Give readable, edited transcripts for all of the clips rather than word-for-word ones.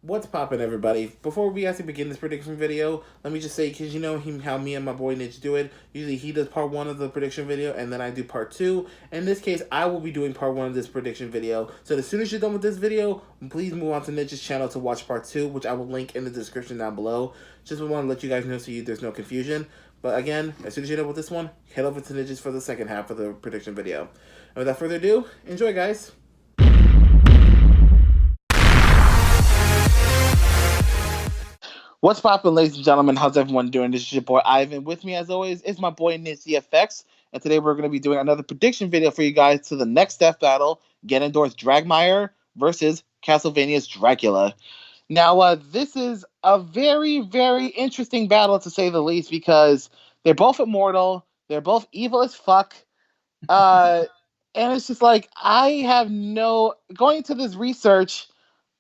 What's poppin', everybody? Before we actually begin this prediction video, let me just say, because you know how me and my boy Nitch do it. Usually he does part one of the prediction video, and then I do part two. In this case, I will be doing part one of this prediction video. So as soon as you're done with this video, please move on to Nitch's channel to watch part two, which I will link in the description down below. Just want to let you guys know there's no confusion. But again, as soon as you're done with this one, head over to Nitch's for the second half of the prediction video. And without further ado, enjoy, guys. What's poppin', ladies and gentlemen? How's everyone doing? This is your boy Ivan. With me, as always, is my boy Nick ZFX. And today we're going to be doing another prediction video for you guys to the next death battle, Ganondorf's Dragmire versus Castlevania's Dracula. Now, this is a very, very interesting battle, to say the least, because they're both immortal. They're both evil as fuck. And it's just like, going into this research,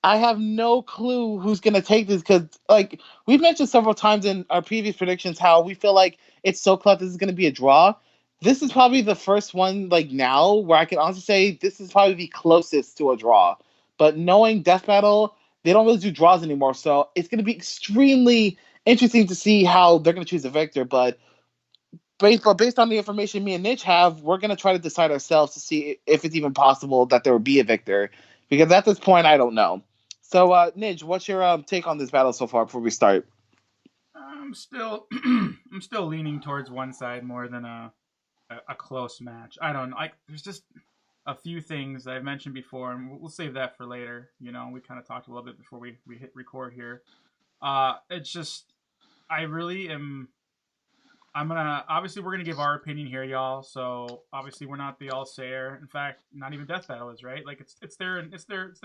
I have no clue who's going to take this because, like, we've mentioned several times in our previous predictions how we feel like it's so close this is going to be a draw. This is probably the first one, like, now where I can honestly say this is probably the closest to a draw. But knowing Death Battle, they don't really do draws anymore, so it's going to be extremely interesting to see how they're going to choose the victor. But based on the information me and Niche have, we're going to try to decide ourselves to see if it's even possible that there would be a victor. Because at this point, I don't know. So, Nidge, what's your take on this battle so far before we start? I'm still I'm still leaning towards one side more than a close match. I don't know. There's just a few things I've mentioned before, and we'll save that for later. You know, we kind of talked a little bit before we hit record here. It's just I really am. I'm gonna obviously we're gonna give our opinion here, y'all. So obviously we're not the all sayer. In fact, not even Death Battle is, right. Like it's their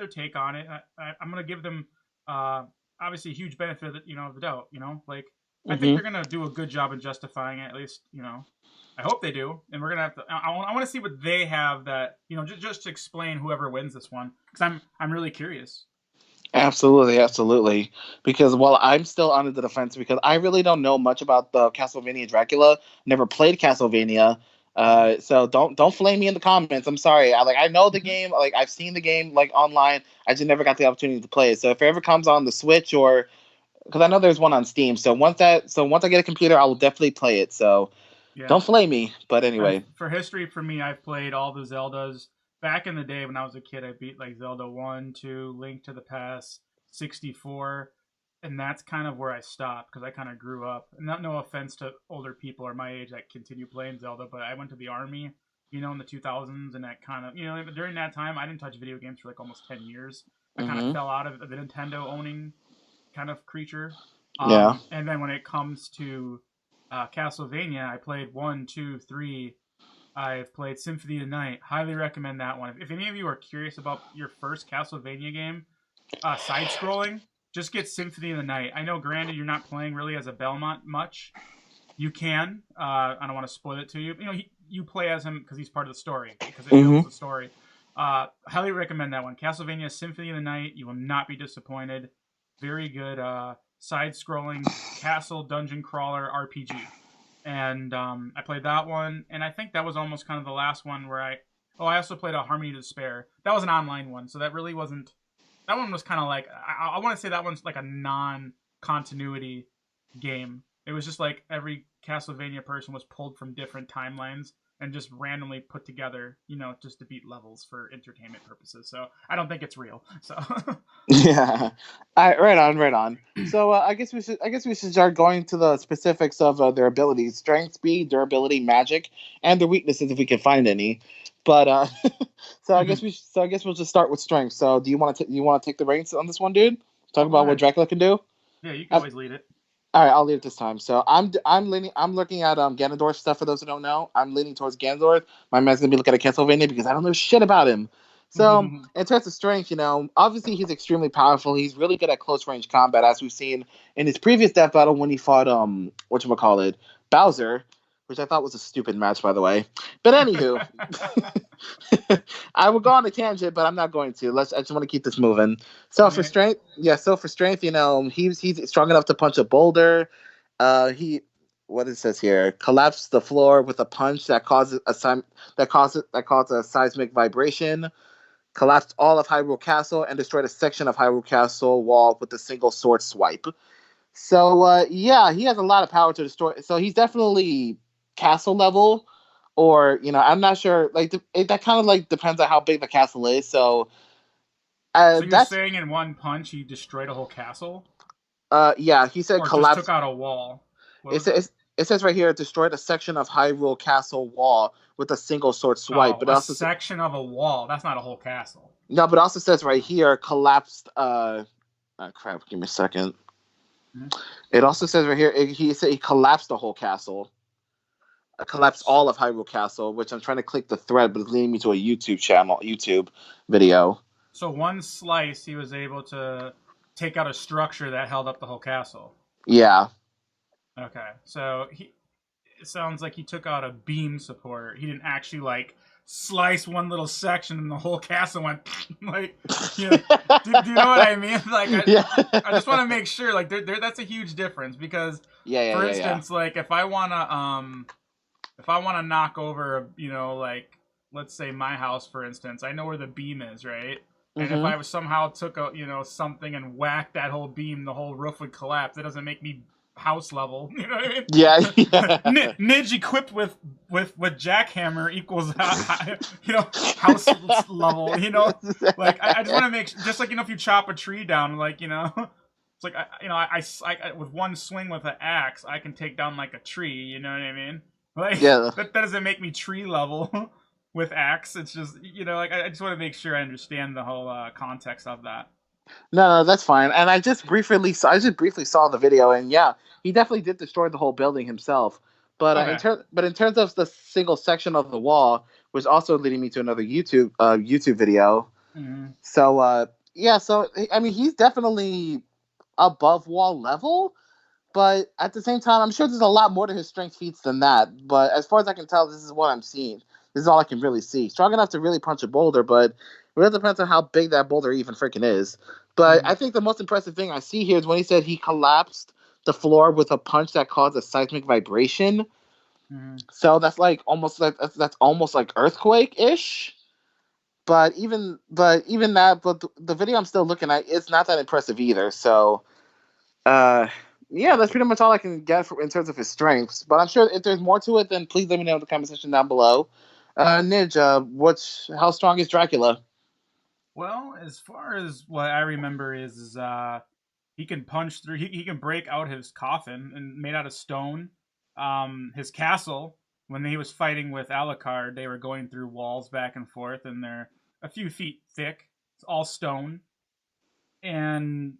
take on it. I'm gonna give them obviously a huge benefit of the doubt. Like I think they're gonna do a good job in justifying it. At least I hope they do. And we're gonna have to. I want to see what they have that just to explain whoever wins this one because I'm really curious. Absolutely, absolutely. Because while I'm still under the defense because I really don't know much about the Castlevania Dracula. Never played Castlevania. So don't flame me in the comments. I'm sorry. I know the game. Like I've seen the game like online. I just never got the opportunity to play it. So if it ever comes on the Switch or because I know there's one on Steam. So once I get a computer, I will definitely play it. So Yeah. don't flame me. But anyway. For history, for me, I've played all the Zeldas. Back in the day when I was a kid, I beat like Zelda 1, 2, Link to the Past, 64. And that's kind of where I stopped because I kind of grew up. And no offense to older people or my age that continue playing Zelda, but I went to the army, in the 2000s. And that kind of, during that time, I didn't touch video games for like almost 10 years. I kind of fell out of the Nintendo owning kind of creature. Yeah. And then when it comes to Castlevania, I played 1, 2, 3. I've played Symphony of the Night. Highly recommend that one. If any of you are curious about your first Castlevania game, side-scrolling, just get Symphony of the Night. I know, granted, you're not playing really as a Belmont much. You can. I don't want to spoil it to you. You play as him because he's part of the story, because it builds the story. Highly recommend that one. Castlevania Symphony of the Night. You will not be disappointed. Very good side-scrolling castle dungeon crawler RPG. And I played that one, and I think that was almost kind of the last one where I also played a Harmony to Despair. That was an online one, so that really wasn't. That one was kind of like I want to say that one's like a non-continuity game. It was just like every Castlevania person was pulled from different timelines and just randomly put together, just to beat levels for entertainment purposes. So I don't think it's real. So Yeah. All right, right on. So I guess we should start going to the specifics of their abilities: strength, speed, durability, magic, and their weaknesses if we can find any. But I guess we'll just start with strength. So do you want to take the reins on this one, dude? Talk about what Dracula can do. Yeah, you can always lead it. All right, I'll leave it this time. So I'm looking at Ganondorf stuff for those who don't know. I'm leaning towards Ganondorf. My man's gonna be looking at Castlevania because I don't know shit about him. So in terms of strength, obviously he's extremely powerful. He's really good at close range combat, as we've seen in his previous death battle when he fought whatchamacallit, Bowser, which I thought was a stupid match, by the way. But anywho, I will go on a tangent, but I'm not going to. I just want to keep this moving. So for strength, he's strong enough to punch a boulder. He what it says here, collapse the floor with a punch that causes a seismic vibration. collapsed all of Hyrule Castle, and destroyed a section of Hyrule Castle wall with a single sword swipe. So yeah, he has a lot of power to destroy. So he's definitely castle level, or I'm not sure. Like that kind of like depends on how big the castle is. So So you're that's saying in one punch he destroyed a whole castle, yeah. He said or just took collapse. out a wall? What It was it? says it says right here destroyed a section of Hyrule Castle wall with a single sword swipe. Oh, But a also section of a wall. That's not a whole castle. no, but also says right here collapsed. Crap. Give me a second. Mm-hmm. It also says right here he said he collapsed the whole castle. Collapsed all of Hyrule Castle, which I'm trying to click the thread, but it's leading me to a YouTube video. So one slice, he was able to take out a structure that held up the whole castle. Yeah, Okay, so it sounds like he took out a beam support. He didn't actually like slice one little section and the whole castle went like, you know, do you know what I mean? Like, yeah, I just want to make sure, like, that's a huge difference because, for yeah. instance, like if I wanna knock over, like let's say my house, for instance, I know where the beam is, right? And if Mm-hmm. I was somehow took a something and whacked that whole beam, the whole roof would collapse. That doesn't make me house level. You know what Yeah, I mean? yeah. Nidge equipped with jackhammer equals house level. Like I just want to make just like if you chop a tree down, like it's like I with one swing with an axe, I can take down like a tree. You know what I mean? Like Yeah. that doesn't make me tree level with axe. It's just like I just want to make sure I understand the whole context of that. No, that's fine. And I just briefly saw the video, and yeah, he definitely did destroy the whole building himself. But Okay. in terms of the single section of the wall, which also leading me to another YouTube video. Mm-hmm. So yeah, so I mean, he's definitely above wall level. But at the same time, I'm sure there's a lot more to his strength feats than that. But as far as I can tell, this is what I'm seeing. This is all I can really see. Strong enough to really punch a boulder, but it really depends on how big that boulder even freaking is. But Mm-hmm. I think the most impressive thing I see here is when he said he collapsed the floor with a punch that caused a seismic vibration. Mm-hmm. So that's almost like earthquake ish. But the video I'm still looking at, it's not that impressive either. So uh, yeah, that's pretty much all I can get in terms of his strengths. But I'm sure if there's more to it, then please let me know in the comment section down below. Nidge, how strong is Dracula? Well, as far as what I remember is he can punch through. He can break out his coffin and made out of stone. His castle when he was fighting with Alucard, they were going through walls back and forth, and they're a few feet thick. It's all stone, and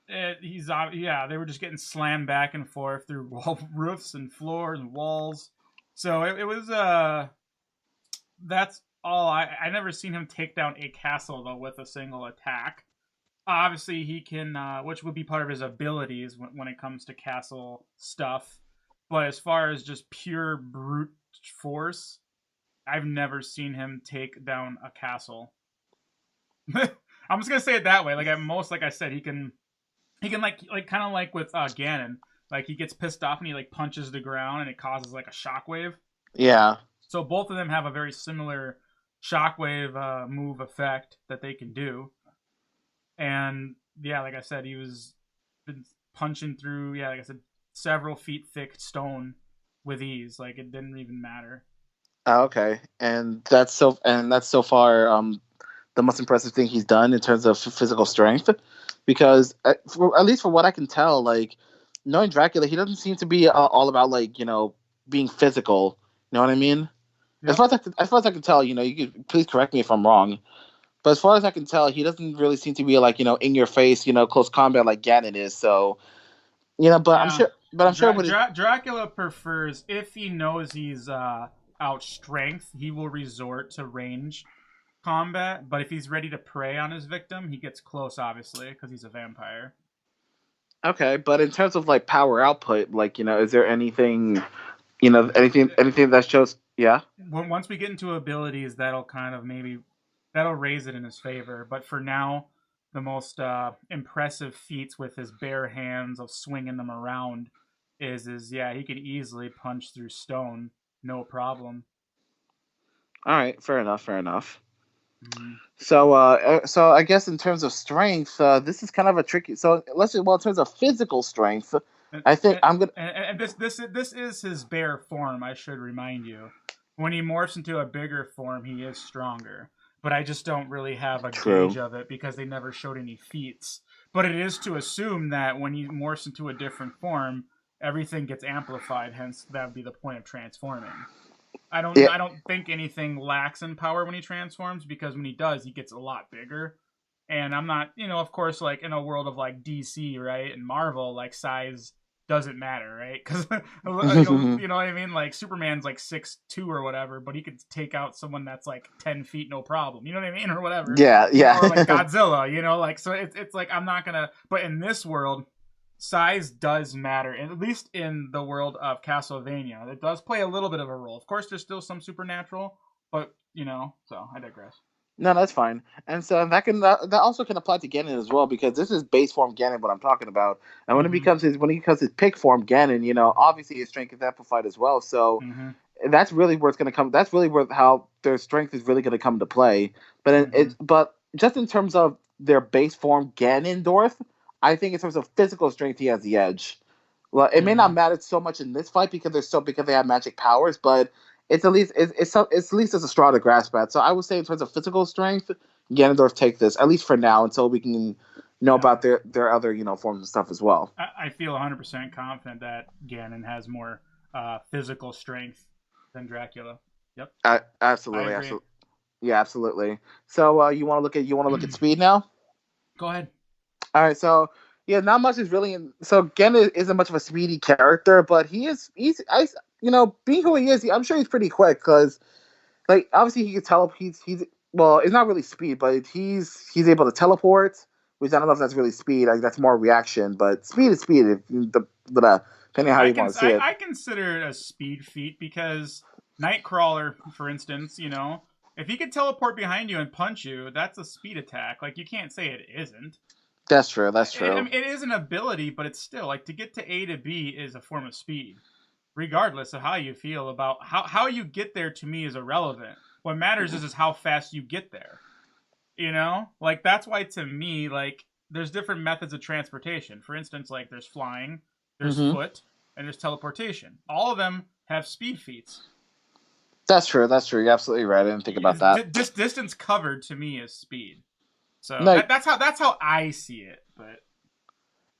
yeah, they were just getting slammed back and forth through roofs and floors and walls. So it was that's all. I never seen him take down a castle though with a single attack. Obviously, he can, which would be part of his abilities when it comes to castle stuff. But as far as just pure brute force, I've never seen him take down a castle. I'm just gonna say it that way. Like at most, like I said, he can like kind of like with Ganon. Like he gets pissed off and he like punches the ground and it causes like a shockwave. Yeah. So both of them have a very similar shockwave move effect that they can do. And yeah, like I said, he was been punching through. Yeah, like I said, several feet thick stone with ease. Like it didn't even matter. Oh, okay, and that's so far the most impressive thing he's done in terms of physical strength, because at least from what I can tell, like knowing Dracula, he doesn't seem to be all about like being physical. You know what I mean? Yep. As far as I can tell, you could please correct me if I'm wrong. But as far as I can tell, he doesn't really seem to be like in your face, close combat like Ganon is. So but Yeah. I'm sure what it. Dracula prefers if he knows he's out strength, he will resort to range combat. But if he's ready to prey on his victim, he gets close, obviously, because he's a vampire. Okay, but in terms of like power output, like is there anything anything that shows? Yeah. Once we get into abilities, that'll kind of maybe that'll raise it in his favor. But for now, the most impressive feats with his bare hands of swinging them around is yeah, he could easily punch through stone, no problem. All right, fair enough, fair enough. Mm-hmm. So I guess in terms of strength, this is kind of a tricky. So in terms of physical strength, And, I think I'm gonna. and this is his bare form. I should remind you. When he morphs into a bigger form, he is stronger. But I just don't really have a gauge True. of it because they never showed any feats. But it is to assume that when he morphs into a different form, everything gets amplified. Hence, that would be the point of transforming. Yeah. I don't think anything lacks in power when he transforms because when he does, he gets a lot bigger. And I'm not, of course, like in a world of like DC, right, and Marvel, like size doesn't matter, right? Because you know what I mean. Like Superman's like 6'2" or whatever, but he could take out someone that's like 10 feet, no problem. You know what I mean, or whatever. Yeah. Or like Yeah. Godzilla, like so it's like I'm not gonna. But in this world, size does matter, and at least in the world of Castlevania, it does play a little bit of a role. Of course, there's still some supernatural, but so I digress. No, that's fine. And so that also can apply to Ganon as well because this is base form Ganon what I'm talking about. And Mm-hmm. when he becomes his pick form Ganon, obviously his strength is amplified as well. So Mm-hmm. that's really where it's going to come. That's really where how their strength is really going to come to play. Mm-hmm. But just in terms of their base form Ganondorf, I think in terms of physical strength he has the edge. Well, it may Mm-hmm. not matter so much in this fight because they have magic powers, but it's at least it's a straw to grasp at. So I would say in terms of physical strength, Ganondorf take this at least for now until we can know Yeah. about their other forms and stuff as well. I feel 100% confident that Ganon has more physical strength than Dracula. Yep, I Absolutely, agree. absolutely, yeah, absolutely. So you want to look at speed now? Go ahead. All right, so yeah, not much is really so Ganon isn't much of a speedy character, but being who he is, I'm sure he's pretty quick because like obviously he can he's well, it's not really speed, but he's able to teleport, which I don't know if that's really speed. Like that's more reaction, but speed is speed. Depending on how you want to see it. I consider it a speed feat because Nightcrawler, for instance, if he could teleport behind you and punch you, that's a speed attack. Like you can't say it isn't. That's true. That's I true. mean, it is an ability, but it's still like to get to A to B is a form of speed, regardless of how you feel about how you get there. To me, is irrelevant. What matters is how fast you get there. Like that's why to me, like there's different methods of transportation. For instance, like there's flying, there's Mm-hmm. foot, and there's teleportation. All of them have speed feats. That's true. That's true. You're absolutely right. I didn't think about that. This distance covered to me is speed. So No, that's how I see it. But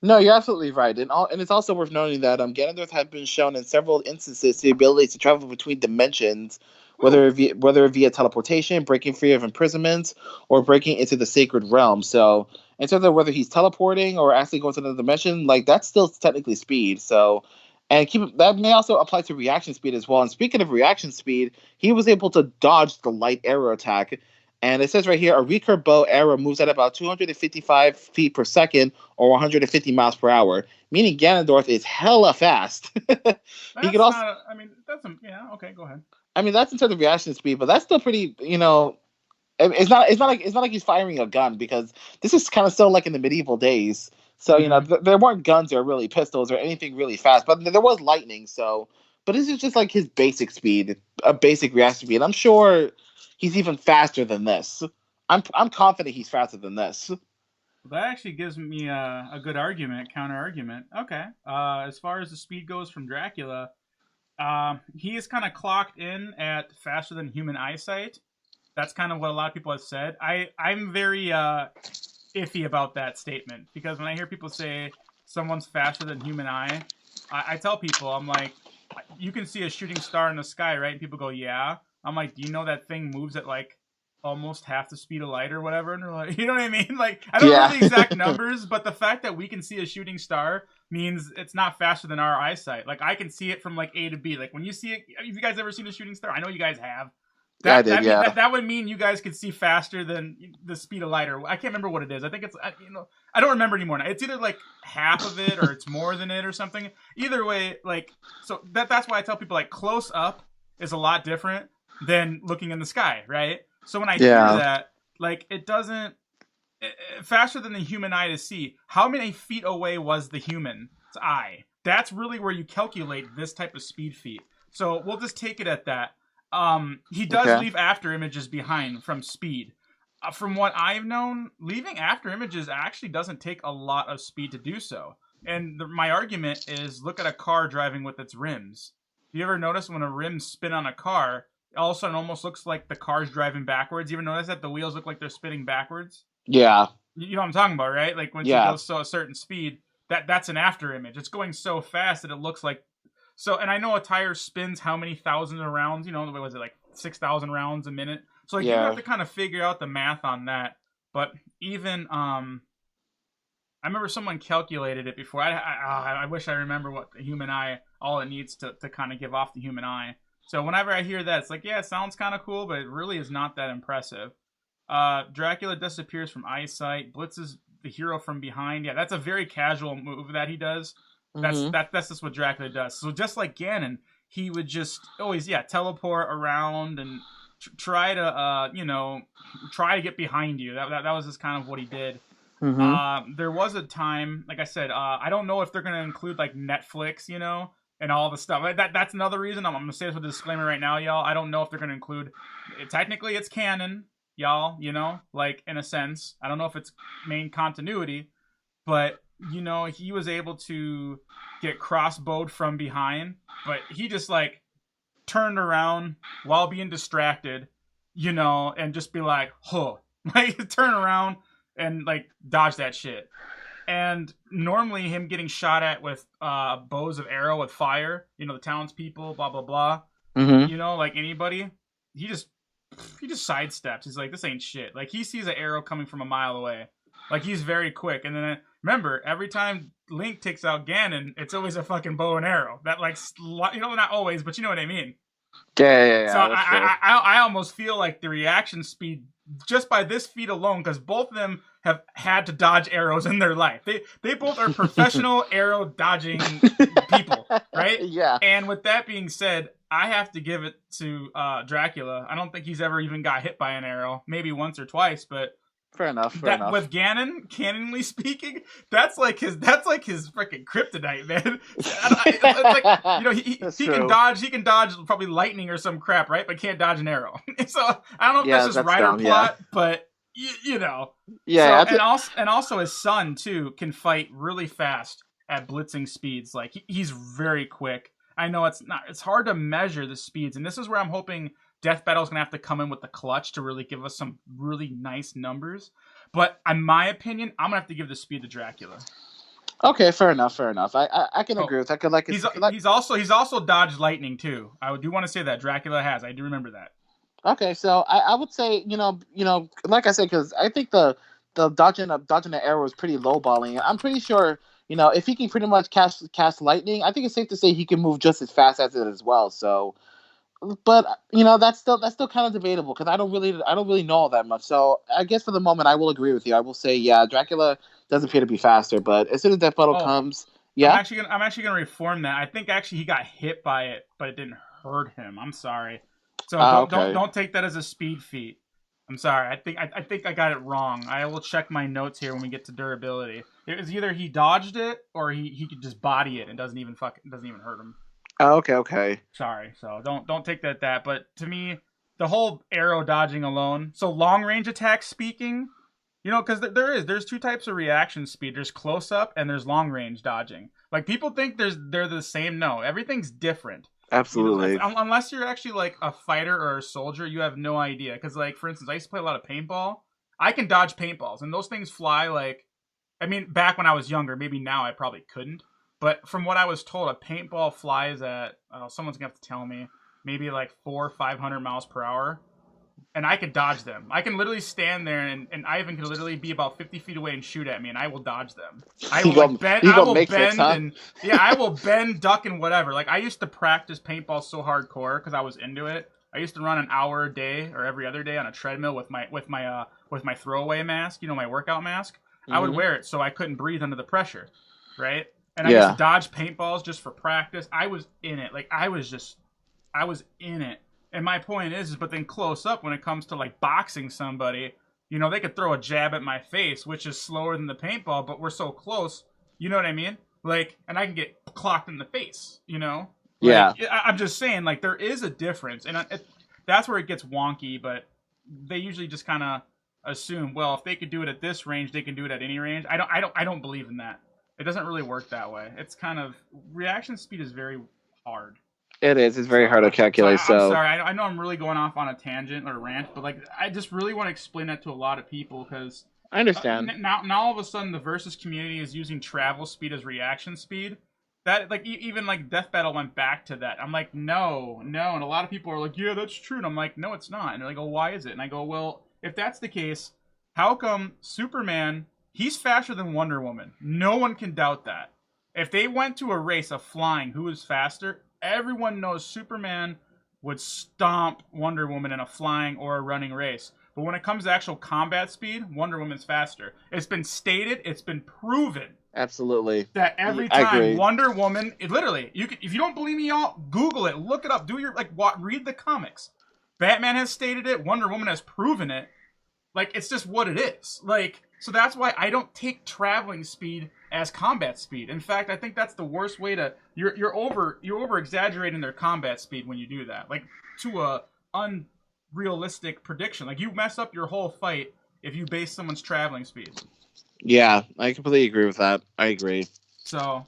no, you're absolutely right, and it's also worth noting that Ganondorf has been shown in several instances the ability to travel between dimensions, whew, whether via teleportation, breaking free of imprisonment, or breaking into the sacred realm. So, in terms of whether he's teleporting or actually going to another dimension, like that's still technically speed. So, and keep that may also apply to reaction speed as well. And speaking of reaction speed, he was able to dodge the light arrow attack. And it says right here, a recurve bow arrow moves at about 255 feet per second or 150 miles per hour, meaning Ganondorf is hella fast. He could that's also, not. I mean, that's yeah. Okay, go ahead. I mean, that's in terms of reaction speed, but that's still pretty. It's not like he's firing a gun because this is kind of still like in the medieval days. So Mm-hmm. there weren't guns or really pistols or anything really fast, but there was lightning. So, but this is just like his basic speed, a basic reaction speed. I'm sure he's even faster than this. I'm confident he's faster than this. Well, that actually gives me a good argument, counter argument. Okay. As far as the speed goes from Dracula, he is kind of clocked in at faster than human eyesight. That's kind of what a lot of people have said. I'm very iffy about that statement because when I hear people say someone's faster than human eye, I tell people I'm like, you can see a shooting star in the sky, right? And people go, yeah. I'm like, do you know that thing moves at like almost half the speed of light or whatever? And they're like, you know what I mean? Like, I don't know Yeah. the exact numbers, but the fact that we can see a shooting star means it's not faster than our eyesight. Like, I can see it from like A to B. Like, when you see it, have you guys ever seen a shooting star? I know you guys have. Yeah, I That did. that mean Yeah. that would mean you guys could see faster than the speed of light, or I can't remember what it is. I think it's I don't remember anymore. Now. It's either like half of it or it's more than it or something. Either way, like so that's why I tell people like close up is a lot different than looking in the sky, right? So when I hear Yeah. that, like it doesn't faster than the human eye to see. How many feet away was the human's eye? That's really where you calculate this type of speed feat. So we'll just take it at that. He does Okay. leave after images behind from speed. From what I've known, leaving after images actually doesn't take a lot of speed to do so. And my argument is, look at a car driving with its rims. You ever notice when a rim spin on a car, all of a sudden it almost looks like the car's driving backwards? You ever notice that the wheels look like they're spinning backwards? Yeah. You know what I'm talking about, right? Like when she Yeah. goes so a certain speed, that's an after image. It's going so fast that it looks like so. And I know a tire spins how many thousands of rounds? You know, what was it, like 6,000 rounds a minute? So like you Yeah. have to kind of figure out the math on that. But even I remember someone calculated it before. I wish I remember what the human eye, all it needs to kind of give off the human eye. So whenever I hear that, it's like, yeah, it sounds kind of cool, but it really is not that impressive. Dracula disappears from eyesight, blitzes the hero from behind. Yeah, that's a very casual move that he does. Mm-hmm. That's just what Dracula does. So just like Ganon, he would just always teleport around and try to try to get behind you. That was just kind of what he did. Mm-hmm. There was a time, like I said, I don't know if they're gonna include like Netflix, and all the stuff. That's another reason. I'm gonna say this with a disclaimer right now, y'all. I don't know if they're gonna include. Technically, it's canon, y'all. Like in a sense. I don't know if it's main continuity, but he was able to get crossbowed from behind, but he just like turned around while being distracted, and just be like, huh, like turn around and like dodge that shit. And normally him getting shot at with bows of arrow with fire, the townspeople, blah blah blah, Mm-hmm. like anybody, he just sidesteps. He's like, this ain't shit. Like he sees an arrow coming from a mile away. Like he's very quick. And then remember, every time Link takes out Ganon, it's always a fucking bow and arrow. That like not always, but you know what I mean. Yeah. So That's true. I almost feel like the reaction speed just by this feat alone, because both of them have had to dodge arrows in their life. They both are professional arrow dodging people, right? Yeah. And with that being said, I have to give it to Dracula. I don't think he's ever even got hit by an arrow. Maybe once or twice, but Fair enough. with Ganon, canonly speaking, that's like his freaking kryptonite, man. It's like he can dodge probably lightning or some crap, right? But can't dodge an arrow. So I don't know if that's just writer plot, but Yeah. So, and also his son too can fight really fast at blitzing speeds. Like he's very quick. I know it's hard to measure the speeds, and this is where I'm hoping Death Battle's gonna have to come in with the clutch to really give us some really nice numbers. But in my opinion, I'm gonna have to give the speed to Dracula. Okay, fair enough. I can agree with that. Cause like he's also dodged lightning too. I do want to say that Dracula has. I do remember that. Okay, so I would say like I said, because I think the dodging the arrow is pretty lowballing. I'm pretty sure if he can pretty much cast lightning, I think it's safe to say he can move just as fast as it as well. So, but that's still kind of debatable because I don't really know all that much. So I guess for the moment I will agree with you. I will say Dracula does appear to be faster, but as soon as Death Battle comes, I'm actually gonna reform that. I think actually he got hit by it, but it didn't hurt him. I'm sorry. So don't take that as a speed feat. I'm sorry. I think I got it wrong. I will check my notes here when we get to durability. It was either he dodged it or he could just body it and doesn't even hurt him. Oh, okay. Sorry. So don't take that. But to me, the whole arrow dodging alone. So long range attack speaking, because there's two types of reaction speed. There's close up and there's long range dodging. Like people think they're the same. No, everything's different. Absolutely. Unless you're actually like a fighter or a soldier, you have no idea. Because like for instance, I used to play a lot of paintball. I can dodge paintballs, and those things fly like. I mean, back when I was younger, maybe now I probably couldn't. But from what I was told, a paintball flies at someone's gonna have to tell me maybe like 400 or 500 miles per hour, and I can dodge them. I can literally stand there, and Ivan can literally be about 50 feet away and shoot at me, and I will dodge them. I will bend, duck, and whatever. Like I used to practice paintball so hardcore because I was into it. I used to run an hour a day or every other day on a treadmill with my throwaway mask, my workout mask. Mm-hmm. I would wear it so I couldn't breathe under the pressure, right? And I used to dodge paintballs just for practice. I was in it. Like I was in it. And my point is, but then close up when it comes to like boxing somebody, they could throw a jab at my face, which is slower than the paintball, but we're so close. You know what I mean? Like, and I can get clocked in the face, Like, yeah. I'm just saying, like, there is a difference. And that's where it gets wonky, but they usually just kind of assume, well, if they could do it at this range, they can do it at any range. I don't believe in that. It doesn't really work that way. It's kind of reaction speed is very hard. It is. It's very So, hard to calculate. I'm So sorry. I know I'm really going off on a tangent or rant, but like I just really want to explain that to a lot of people because I understand. now all of a sudden the versus community is using travel speed as reaction speed. That like even like Death Battle went back to that. I'm like no, and a lot of people are like yeah that's true, and I'm like no it's not, and they're like oh why is it? And I go well if that's the case, how come Superman he's faster than Wonder Woman? No one can doubt that. If they went to a race of flying, who is faster? Everyone knows Superman would stomp Wonder Woman in a flying or a running race. But when it comes to actual combat speed, Wonder Woman's faster. It's been stated, it's been proven Absolutely. that every I time agree. Wonder Woman, it literally, you can, if you don't believe me, y'all Google it, look it up, do your read the comics. Batman has stated it, Wonder Woman has proven it. Like it's just what it is. Like so that's why I don't take traveling speed as combat speed. In fact, I think that's the worst way to you're over exaggerating their combat speed when you do that. Like to a unrealistic prediction. Like you mess up your whole fight if you base someone's traveling speed. Yeah, I completely agree with that. I agree. So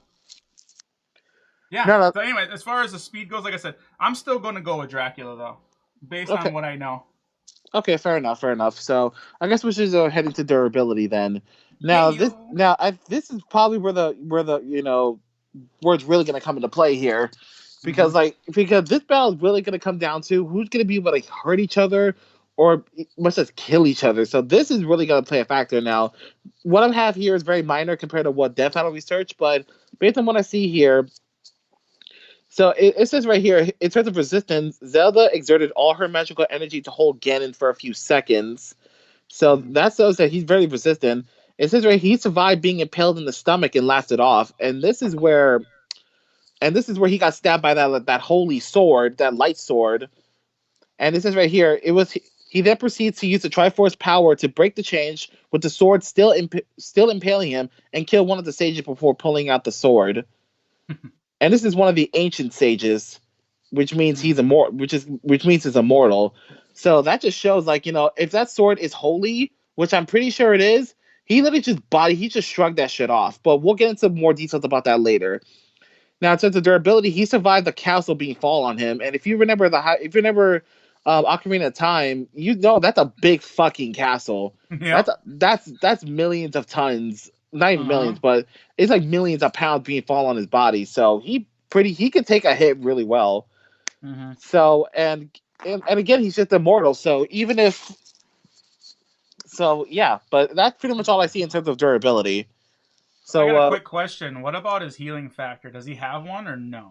yeah. No. So anyway, as far as the speed goes, like I said, I'm still going to go with Dracula though, based on what I know. Okay, fair enough. So I guess we should head into durability then. Now this is probably where the where it's really going to come into play here, because because this battle is really going to come down to who's going to be able to hurt each other or let's just kill each other. So this is really going to play a factor. Now, what I have here is very minor compared to what Death Battle research, but based on what I see here. So it says right here, in terms of resistance, Zelda exerted all her magical energy to hold Ganon for a few seconds. So that shows that he's very resistant. It says right he survived being impaled in the stomach and lasted off. And this is where he got stabbed by that holy sword, that light sword. And it says right here, he then proceeds to use the Triforce power to break the change, with the sword still impaling him, and kill one of the sages before pulling out the sword. And this is one of the ancient sages, which means he's immortal. Which means he's immortal. So that just shows, like, if that sword is holy, which I'm pretty sure it is, he literally just shrugged that shit off. But we'll get into more details about that later. Now, in terms of durability, he survived the castle being fall on him, and if you remember Ocarina of Time, that's a big fucking castle. Yep. That's millions of tons. Not even millions, but it's like millions of pounds being fall on his body. So he can take a hit really well. Mm-hmm. So and again, he's just immortal. So but that's pretty much all I see in terms of durability. So I got a quick question. What about his healing factor? Does he have one or no?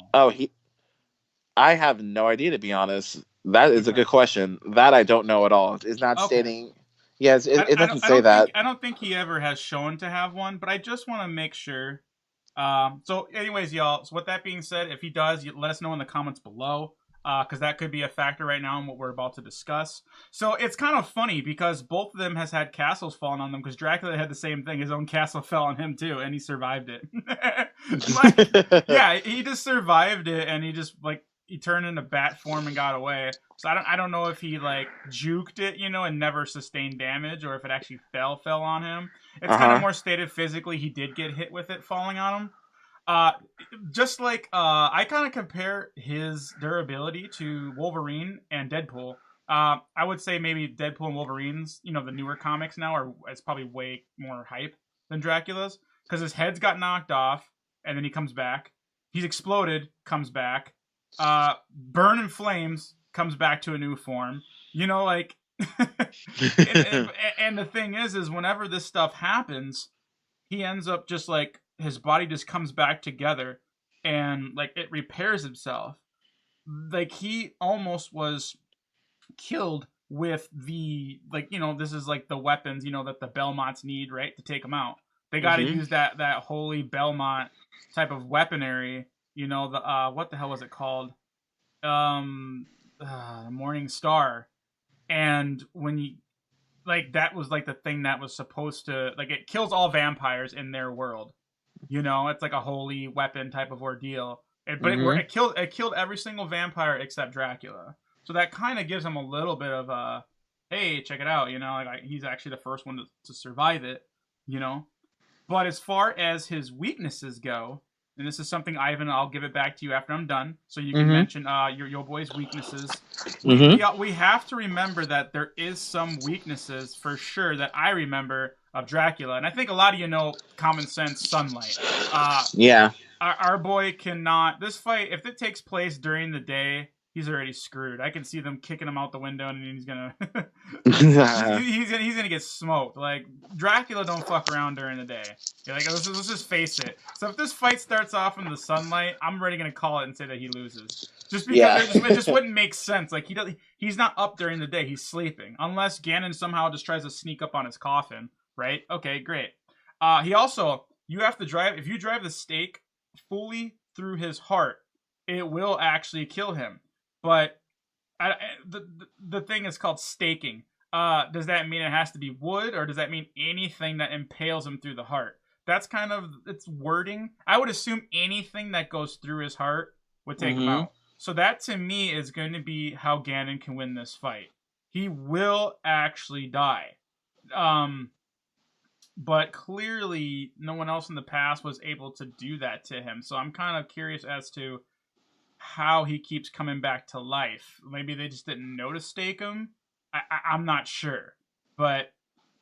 I have no idea, to be honest. That is a good question. That I don't know at all. It's not stating. Yes, it doesn't say that. I don't think he ever has shown to have one, but I just want to make sure. So anyways, y'all, so with that being said, if he does, let us know in the comments below, because that could be a factor right now in what we're about to discuss. So it's kind of funny because both of them has had castles falling on them, because Dracula had the same thing. His own castle fell on him too, and he survived it. He just survived it, and he turned into bat form and got away. So I don't know if he like juked it, and never sustained damage, or if it actually fell on him. It's kind of more stated physically he did get hit with it falling on him. Just like I kind of compare his durability to Wolverine and Deadpool. I would say maybe Deadpool and Wolverine's, the newer comics now it's probably way more hype than Dracula's, because his head's got knocked off and then he comes back. He's exploded, comes back. Burn in flames, comes back to a new form. And the thing is whenever this stuff happens, he ends up just like his body just comes back together and like it repairs itself. Like he almost was killed with the this is like the weapons that the Belmonts need, right, to take him out. They got to use that holy Belmont type of weaponry. What the hell was it called? Morning Star. And when you that was like the thing that was supposed to it kills all vampires in their world. It's like a holy weapon type of ordeal. It killed every single vampire except Dracula. So that kind of gives him a little bit of hey, check it out, like he's actually the first one to survive it, you know. But as far as his weaknesses go, and this is something, Ivan, I'll give it back to you after I'm done, so you can Mm-hmm. mention your boy's weaknesses. We, Mm-hmm. we we have to remember that there is some weaknesses for sure that I remember of Dracula, and I think a lot of common sense, sunlight. Uh, Yeah. our boy cannot. This fight, if it takes place during the day, he's already screwed. I can see them kicking him out the window, and he's gonna he's gonna get smoked. Like Dracula don't fuck around during the day. You're like, let's just face it. So if this fight starts off in the sunlight, I'm already gonna call it and say that he loses. Just because Yeah. it just wouldn't make sense. Like he's not up during the day. He's sleeping unless Ganon somehow just tries to sneak up on his coffin. Right? Okay, great. He also, you have to drive. If you drive the stake fully through his heart, it will actually kill him. But the thing is called staking. Does that mean it has to be wood, or does that mean anything that impales him through the heart? That's kind of its wording. I would assume anything that goes through his heart would take him Mm-hmm. out. So that to me is going to be how Ganon can win this fight. He will actually die. Um, but clearly no one else in the past was able to do that to him. So I'm kind of curious as to how he keeps coming back to life. Maybe they just didn't know to stake him. I'm not sure, but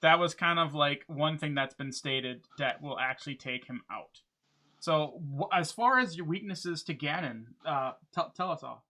that was kind of like one thing that's been stated that will actually take him out. So as far as your weaknesses to Ganon, tell us all.